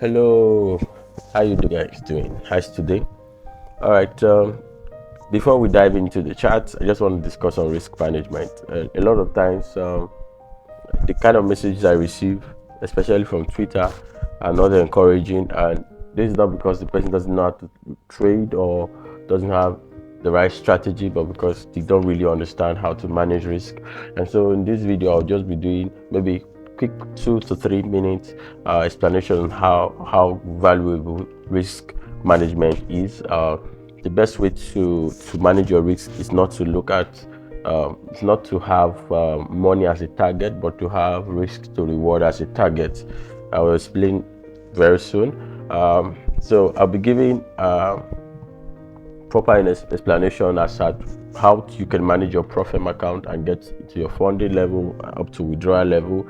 Hello, how you guys doing? How's today? All right. Before we dive into the chat, I just want to discuss on risk management. A lot of times, the kind of messages I receive, especially from Twitter, are not encouraging, and this is not because the person doesn't know how to trade or doesn't have the right strategy, but because they don't really understand how to manage risk. And so, in this video, I'll just be doing maybe quick 2 to 3 minutes explanation on how valuable risk management is. The best way to manage your risk is not to look at it's not to have money as a target, but to have risk to reward as a target. I will explain very soon. So I'll be giving proper explanation as to how you can manage your Profem account and get to your funding level up to withdrawal level.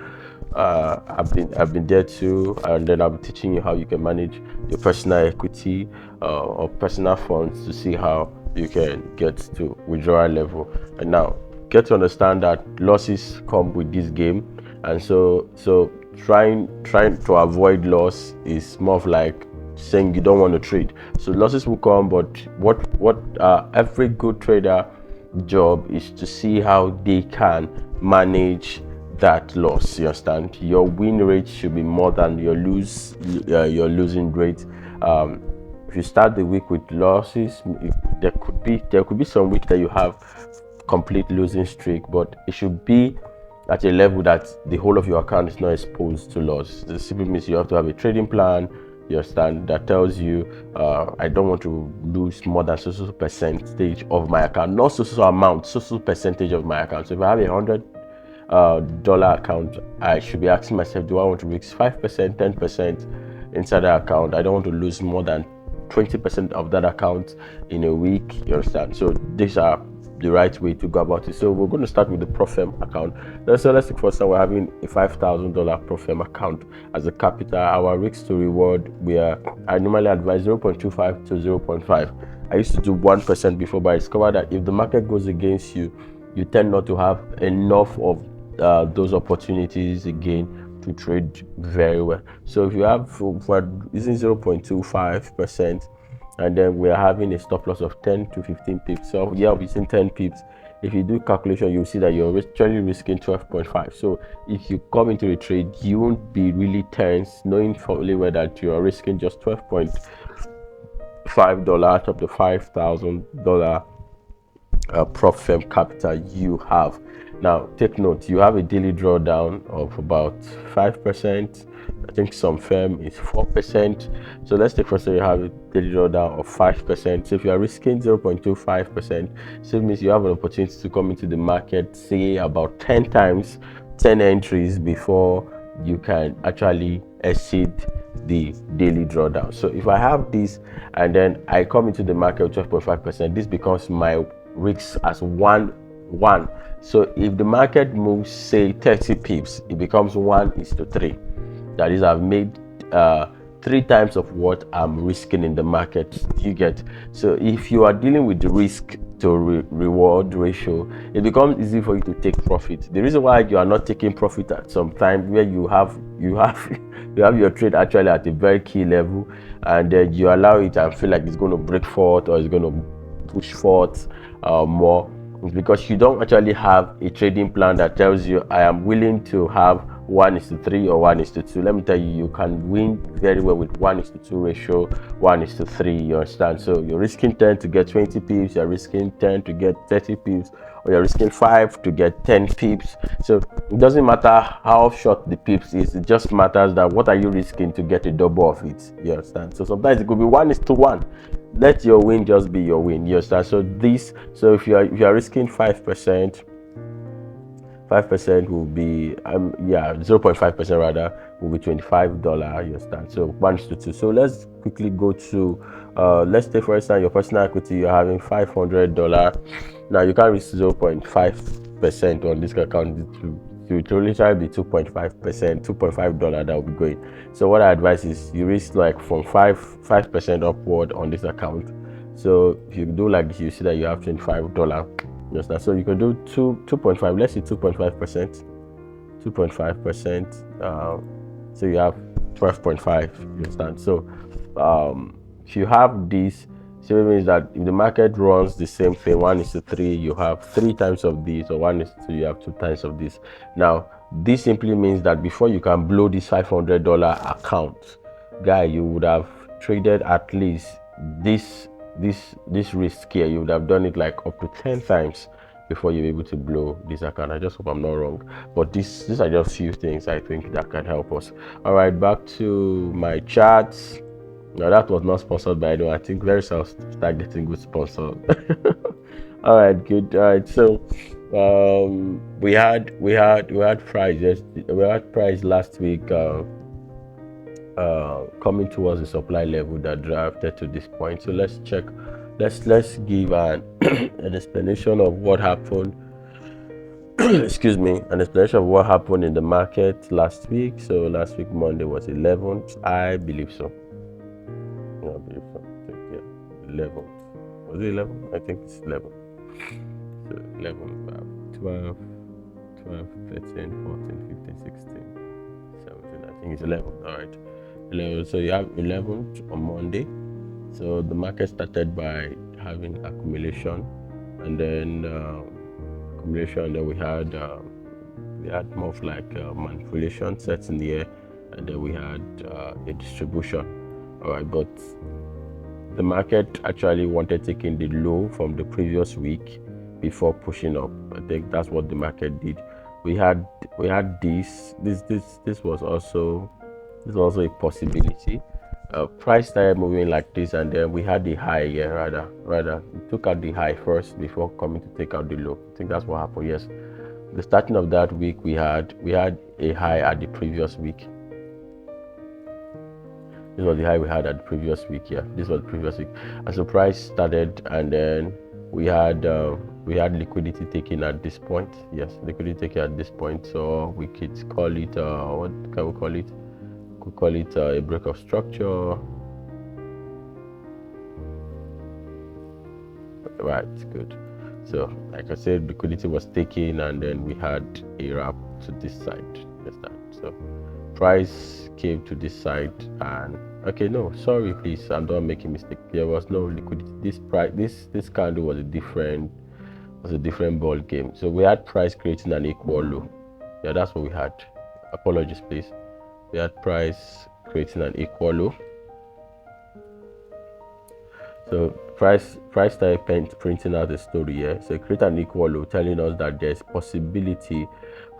I've been there too, and then I'll be teaching you how you can manage your personal equity or personal funds to see how you can get to withdrawal level. And now get to understand that losses come with this game, and so trying to avoid loss is more of like saying you don't want to trade. So losses will come, but what every good trader job is to see how they can manage that loss. You understand? Your win rate should be more than your losing rate. If you start the week with losses, there could be some week that you have complete losing streak, but it should be at a level that the whole of your account is not exposed to loss. This simply means you have to have a trading plan, you understand, that tells you I don't want to lose more than so percentage of my account, not so amount, so percentage of my account. So if I have $100 account, I should be asking myself, do I want to risk 5%, 10% inside the account? I don't want to lose more than 20% of that account in a week. You understand? So these are the right way to go about it. So we're going to start with the Profem account. So let's take for example, we're having a $5,000 Profem account as a capital. Our risk to reward, I normally advise 0.25 to 0.5. I used to do 1% before, but I discovered that if the market goes against you, you tend not to have enough of those opportunities again to trade very well. So if you have, for using 0.25%, and then we're having a stop loss of 10 to 15 pips. So yeah, we're using 10 pips. If you do calculation, you'll see that you're actually risking 12.5. So if you come into the trade, you won't be really tense, knowing fully well that you are risking just $12.5 out of the $5,000 Profem capital you have. Now take note, you have a daily drawdown of about 5%. I think some firm is 4%. So let's take first, you have a daily drawdown of 5%. So if you are risking 0.25%, so it means you have an opportunity to come into the market, say about 10 times, 10 entries before you can actually exceed the daily drawdown. So if I have this and then I come into the market with 12.5%, this becomes my risk as one. So if the market moves say 30 pips, it becomes 1:3. That is, I've made 3 times of what I'm risking in the market. You get? So if you are dealing with the risk to reward ratio, it becomes easy for you to take profit. The reason why you are not taking profit at some time where you have your trade actually at a very key level, and then you allow it and feel like it's going to break forth or it's going to push forth more, because you don't actually have a trading plan that tells you I am willing to have 1:3 or 1:2. Let me tell you, you can win very well with 1:2 ratio, 1:3. You understand? So you're risking 10 to get 20 pips, you're risking 10 to get 30 pips, or you're risking 5 to get 10 pips. So it doesn't matter how short the pips is, it just matters that what are you risking to get a double of it. You understand? So sometimes it could be 1:1. Let your win just be your win. You understand? So if you are risking 5%, 5% will be 0.5% rather will be $25. You understand? So 1:2. So let's quickly go to let's take for instance your personal equity. You're having $500. Now you can't risk 0.5% on this account. It will literally be 2.5%, $2.5 that will be going. So what I advise is you risk like from 5% upward on this account. So if you do like this, you see that you have $25. Yes, so you can do 2.5. Let's say 2.5%. 2.5%. So you have 12.5. You understand? So if you have this, so it means that if the market runs the same thing, 1:3, you have 3 times of this, or 1:2, you have 2 times of this. Now, this simply means that before you can blow this $500 account, guy, you would have traded at least this this risk here. You would have done it like up to 10 times before you're able to blow this account. I just hope I'm not wrong, but these are just few things I think that can help us. All right, back to my charts. Now that was not sponsored by anyone. I think very soon I'll start getting good sponsors. All right, good. All right, so we had price. Yes, we had price last week. Coming towards the supply level that drafted to this point. So let's check. Let's give an an explanation of what happened. Excuse me, an explanation of what happened in the market last week. So last week Monday was 11th, I believe so. I believe so. I think, yeah, 11th. Was it 11? I think it's 11. So 11, 12, 12, 13, 14, 15, 16, 17. I think it's 11. All right. 11. So you have 11th on Monday. So the market started by having accumulation, and then accumulation. Then we had more of like manipulation sets in the air, and then we had a distribution. All right, but the market actually wanted taking the low from the previous week before pushing up. I think that's what the market did. We had this was also a possibility. Price started moving like this, and then we had the high. Yeah, rather we took out the high first before coming to take out the low. I think that's what happened. Yes, the starting of that week we had a high at the previous week. This was the high we had at the previous week. Yeah, this was the previous week, and so price started, and then we had liquidity taking at this point. Yes, liquidity taking at this point. So we could call it what can we call it? Could call it a break of structure. Right, good. So like I said, liquidity was taken, and then we had a wrap to this side. Understand? So price came to this side, and okay, no, sorry, please, I'm not making mistake. There was no liquidity. This candle was a different ball game. So we had price creating an equal low. Yeah, that's what we had. Apologies, please. We had price creating an equal low. So price started printing out a story here. So create an equal low, telling us that there's possibility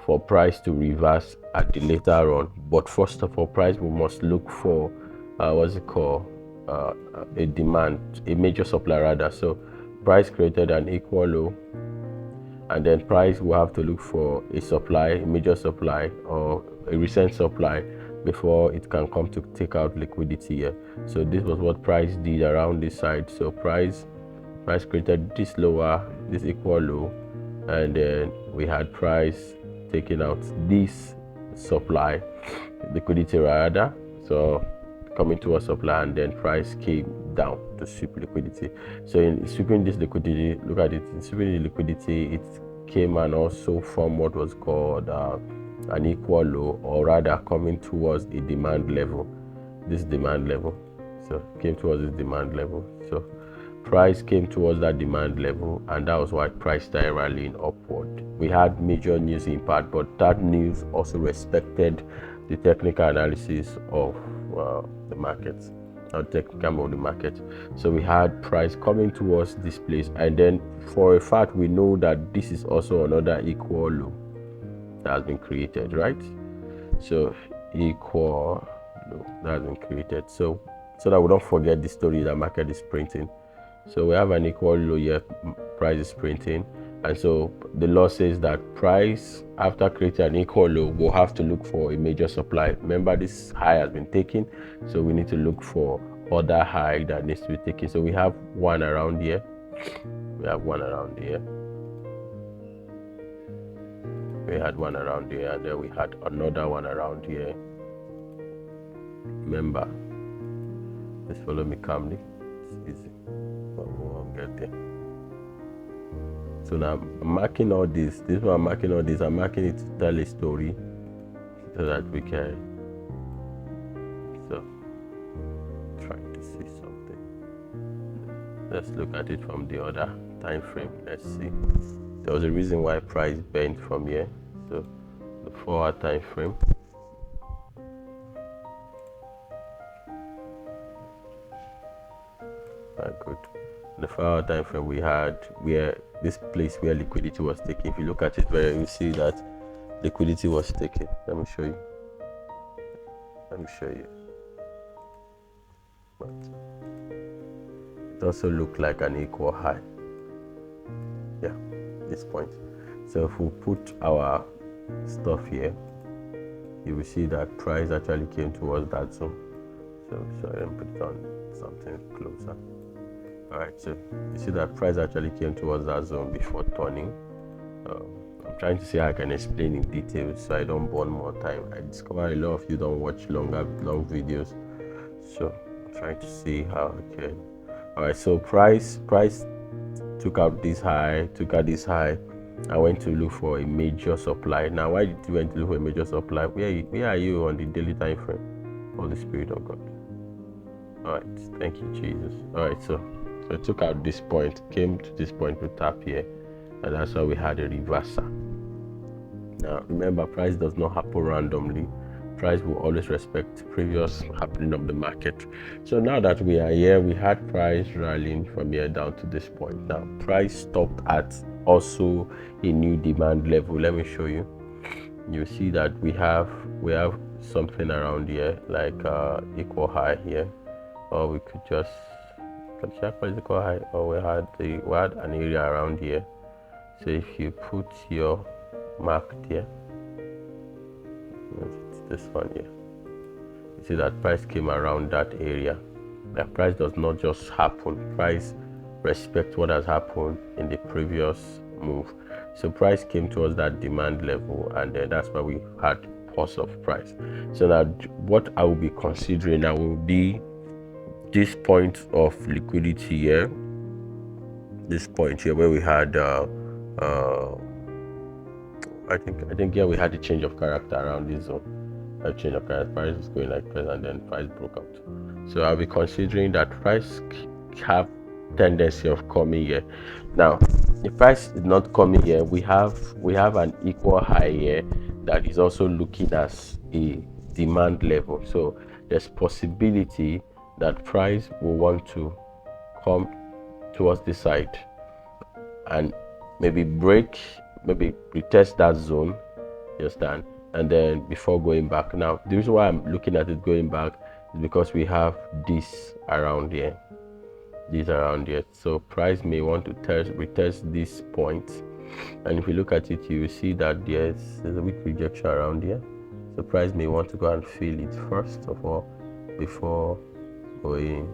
for price to reverse at the later on. But first of all, price we must look for what's it called? A demand, a major supply rather. So price created an equal low, and then price will have to look for a supply, a major supply, or a recent supply before it can come to take out liquidity here. So this was what price did around this side. So price created this equal low, and then we had price taking out this supply, liquidity rather. So coming to a supply, and then price came down to sweep liquidity. So in sweeping this liquidity, look at it, in sweeping the liquidity, it came and also formed what was called an equal low, or rather coming towards a demand level, this demand level. So came towards this demand level. So price came towards that demand level, and that was why price started rallying upward. We had major news impact, but that news also respected the technical analysis of the markets, technical of the market. So we had price coming towards this place, and then for a fact we know that this is also another equal low that has been created, right? So equal low that has been created, so that we don't forget the story that market is printing. So we have an equal low here, price is printing, and so the law says that price, after creating an equal low, will have to look for a major supply. Remember, this high has been taken, so we need to look for other high that needs to be taken. So we have one around here, we had one around here, and then we had another one around here. Remember, just follow me calmly, it's easy, but we won't get there. So now I'm marking all this. This is why I'm marking all this. I'm marking it to tell a story so that we can see something. Let's look at it from the other time frame. Let's see. There was a reason why price bent from here. So the 4-hour time frame. Good. The 4-hour time frame we had where this place where liquidity was taken. If you look at it where you see that liquidity was taken. Let me show you. But it also looked like an equal high. Yeah, this point. So if we put our stuff here, you will see that price actually came towards that zone. So let me put it on something closer. Alright, so you see that price actually came towards that zone before turning. I'm trying to see how I can explain in detail so I don't burn more time. I discover a lot of you don't watch long videos, so I'm trying to see how I can. Alright, so price took out this high, I went to look for a major supply. Now, why did you went to look for a major supply? Where are you on the daily time frame? Holy Spirit of God. Alright, thank you, Jesus. Alright, so it took out this point, came to this point to tap here, and that's why we had a reversal. Now, remember, price does not happen randomly. Price will always respect previous happening of the market. So now that we are here, we had price rallying from here down to this point. Now, price stopped at also a new demand level. Let me show you. You see that we have something around here like equal high here, or we could just check equal high, or we had an area around here. So if you put your mark there, this one here, you see that price came around that area. That price does not just happen. Price respect what has happened in the previous move. So price came towards that demand level, and then that's why we had pause of price. So now what I will be considering now will be this point of liquidity here, this point here where we had I think here we had a change of character around this zone. A change of character, price is going like this, and then price broke out. So I'll be considering that price have tendency of coming here. Now, if price is not coming here, we have an equal high here that is also looking as a demand level. So there's possibility that price will want to come towards this side and maybe break, maybe retest that zone, you understand, and then before going back. Now the reason why I'm looking at it going back is because we have this around here, so price may want to retest this point, and if you look at it, you will see that there's a weak rejection around here. So price may want to go and feel it first of all before going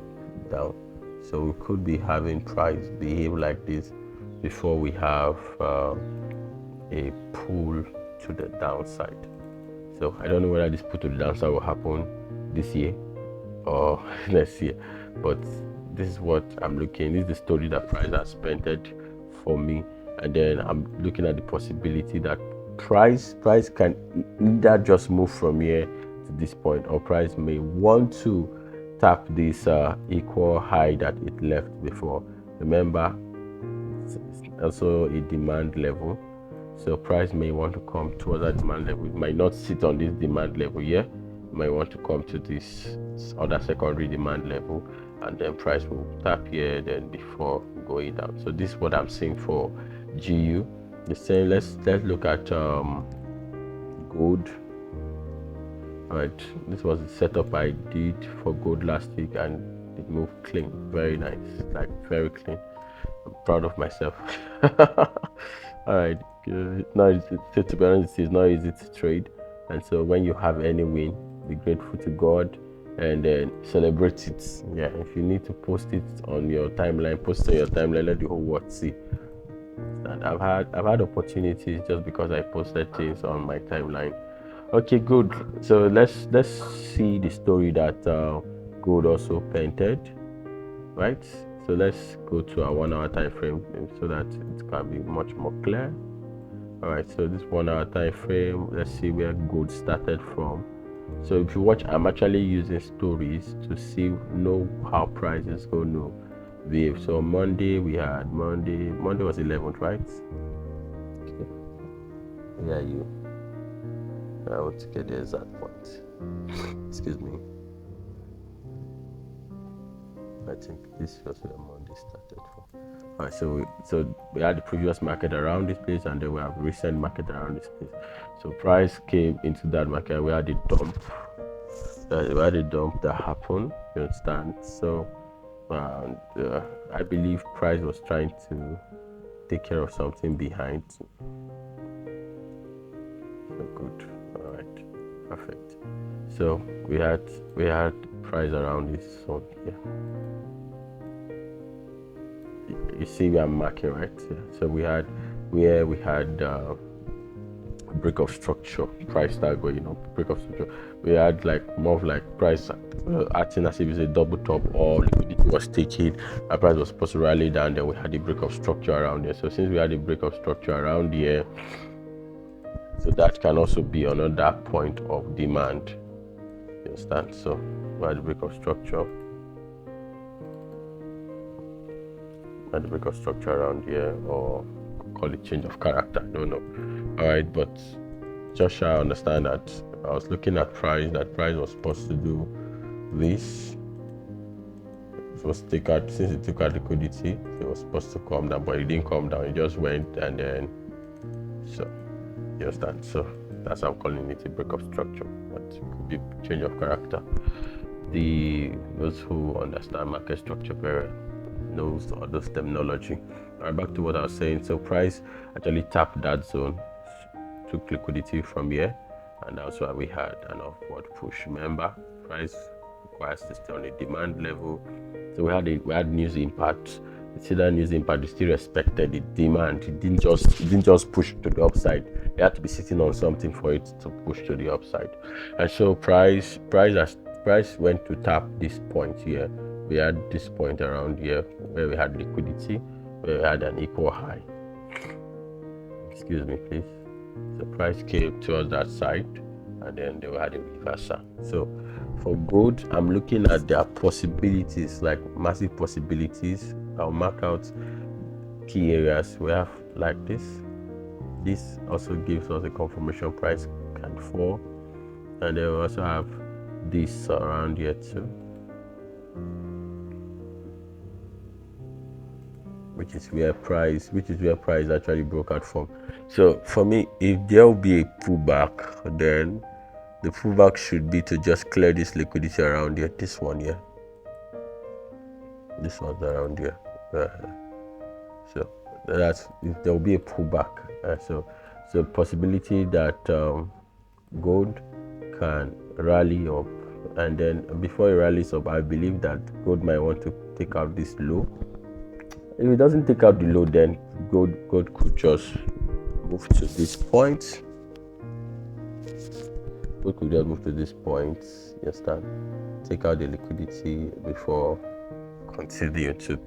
down. So we could be having price behave like this before we have a pull to the downside. So I don't know whether this pull to the downside will happen this year or next year, but this is what I'm looking. This is the story that price has painted for me, and then I'm looking at the possibility that price can either just move from here to this point, or price may want to tap this equal high that it left before. Remember, it's also a demand level, so price may want to come towards that demand level. It might not sit on this demand level here. It might want to come to this other secondary demand level, and then price will tap here then before going down. So this is what I'm seeing for GU. The same. Let's look at gold. All right, this was the setup I did for gold last week, and it moved clean, very nice, like very clean. I'm proud of myself. All right, now to be honest, it's not easy to trade, and so when you have any win, be grateful to God and then celebrate it. Yeah, if you need to post it on your timeline, post it on your timeline, let the whole world see. And I've had opportunities just because I posted things on my timeline. Okay, good. So let's see the story that gold also painted, right? So let's go to our 1 hour time frame so that it can be much more clear. All right, so this 1 hour time frame, let's see where gold started from. So if you watch, I'm actually using stories to know how prices go to behave. So Monday we had Monday was 11th, right? Okay. Yeah, I want to get the exact point. Excuse me. I think this was where Monday started from. Alright, so we had the previous market around this place, and then we have recent market around this place. So price came into that market. We had a dump. We had a dump that happened. You understand? So, I believe price was trying to take care of something behind. So good. All right. Perfect. So we had price around this. So yeah. You see where I'm marking, right? Yeah. So we had break of structure, price start going up, break of structure. We had like more of like price acting as if it's a double top, or liquidity was taken, our price was supposed to rally down, then we had the break of structure around here. So since we had the break of structure around here, so that can also be another point of demand. You understand? So we had the break of structure. At the break of structure around here, or call it change of character, I don't know. All right, but just I understand that I was looking at price. That price was supposed to do this. It was take out, since it took out liquidity, it was supposed to come down, but it didn't come down. It just went, and then so you understand. So that's how I'm calling it a break of structure, but it could be change of character. Those who understand market structure very knows all those terminology. All right, back to what I was saying. So price actually tapped that zone, took liquidity from here, and that's why we had an upward push. Remember, price requires to stay on a demand level. So we had news impact. See that news impact, it still respected the demand. It didn't just push to the upside. It had to be sitting on something for it to push to the upside. And so price went to tap this point here. We had this point around here where we had liquidity, where we had an equal high. Excuse me, please. The price came towards that side, and then they had a reversal. So for gold, I'm looking at their possibilities, like massive possibilities. I'll mark out key areas. We have like this. This also gives us a confirmation price can fall, and then we also have this around here too, which is where price actually broke out from. So for me, if there will be a pullback, then the pullback should be to just clear this liquidity around here. This one here, this one's around here. So that's if there will be a pullback. So possibility that gold can rally up, and then before it rallies up, I believe that gold might want to take out this low. If it doesn't take out the low, then gold could just move to this point. Gold could just move to this point. You understand? Take out the liquidity before continue to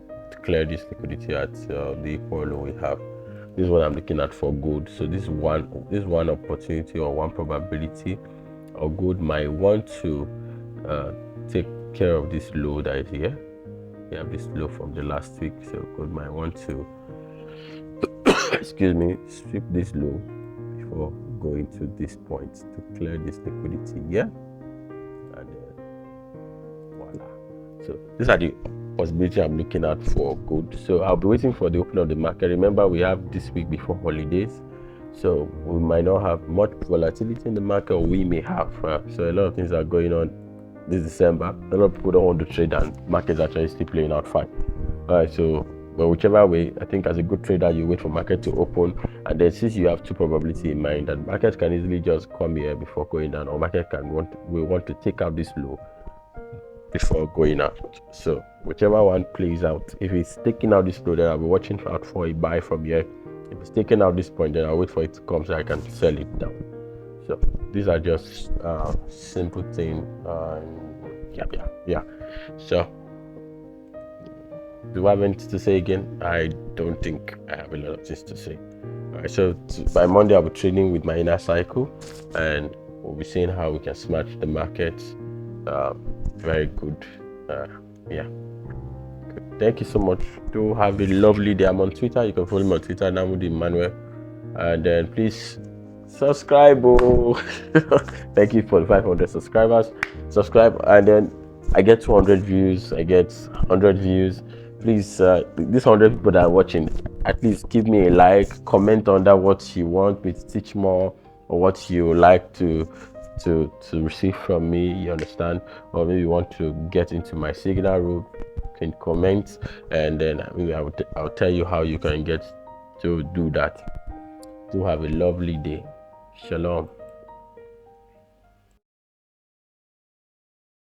clear this liquidity at the equal low we have. This is what I'm looking at for gold. So this is one opportunity or one probability, or gold might want to take care of this low that is here. We have this low from the last week, so gold might want to excuse me, strip this low before going to this point to clear this liquidity here, and then voila. So these are the possibility I'm looking at for gold. So I'll be waiting for the opening of the market. Remember, we have this week before holidays, so we might not have much volatility in the market, or we may have. So a lot of things are going on this December. A lot of people don't want to trade, and markets actually still playing out fine. So but whichever way, I think as a good trader, you wait for market to open, and then since you have two probability in mind, that market can easily just come here before going down, or market can want to take out this low before going out. So whichever one plays out, if it's taking out this low, then I'll be watching out for a buy from here. If it's taking out this point, then I'll wait for it to come so I can sell it down. So these are just simple thing. Yeah. So do I have anything to say again? I don't think I have a lot of things to say. All right, so by Monday I'll be trading with my inner cycle, and we'll be seeing how we can smash the market. Very good. Yeah. Thank you so much. Do have a lovely day. I'm on Twitter. You can follow me on Twitter, Namudi Emmanuel. And then please subscribe. Oh. Thank you for the 500 subscribers. Subscribe, and then I get 200 views. I get 100 views. Please, these 100 people that are watching, at least give me a like, comment under what you want me to teach more, or what you like to receive from me. You understand? Or maybe you want to get into my signal room. Can comment, and then maybe I'll tell you how you can get to do that. Do have a lovely day. Shalom.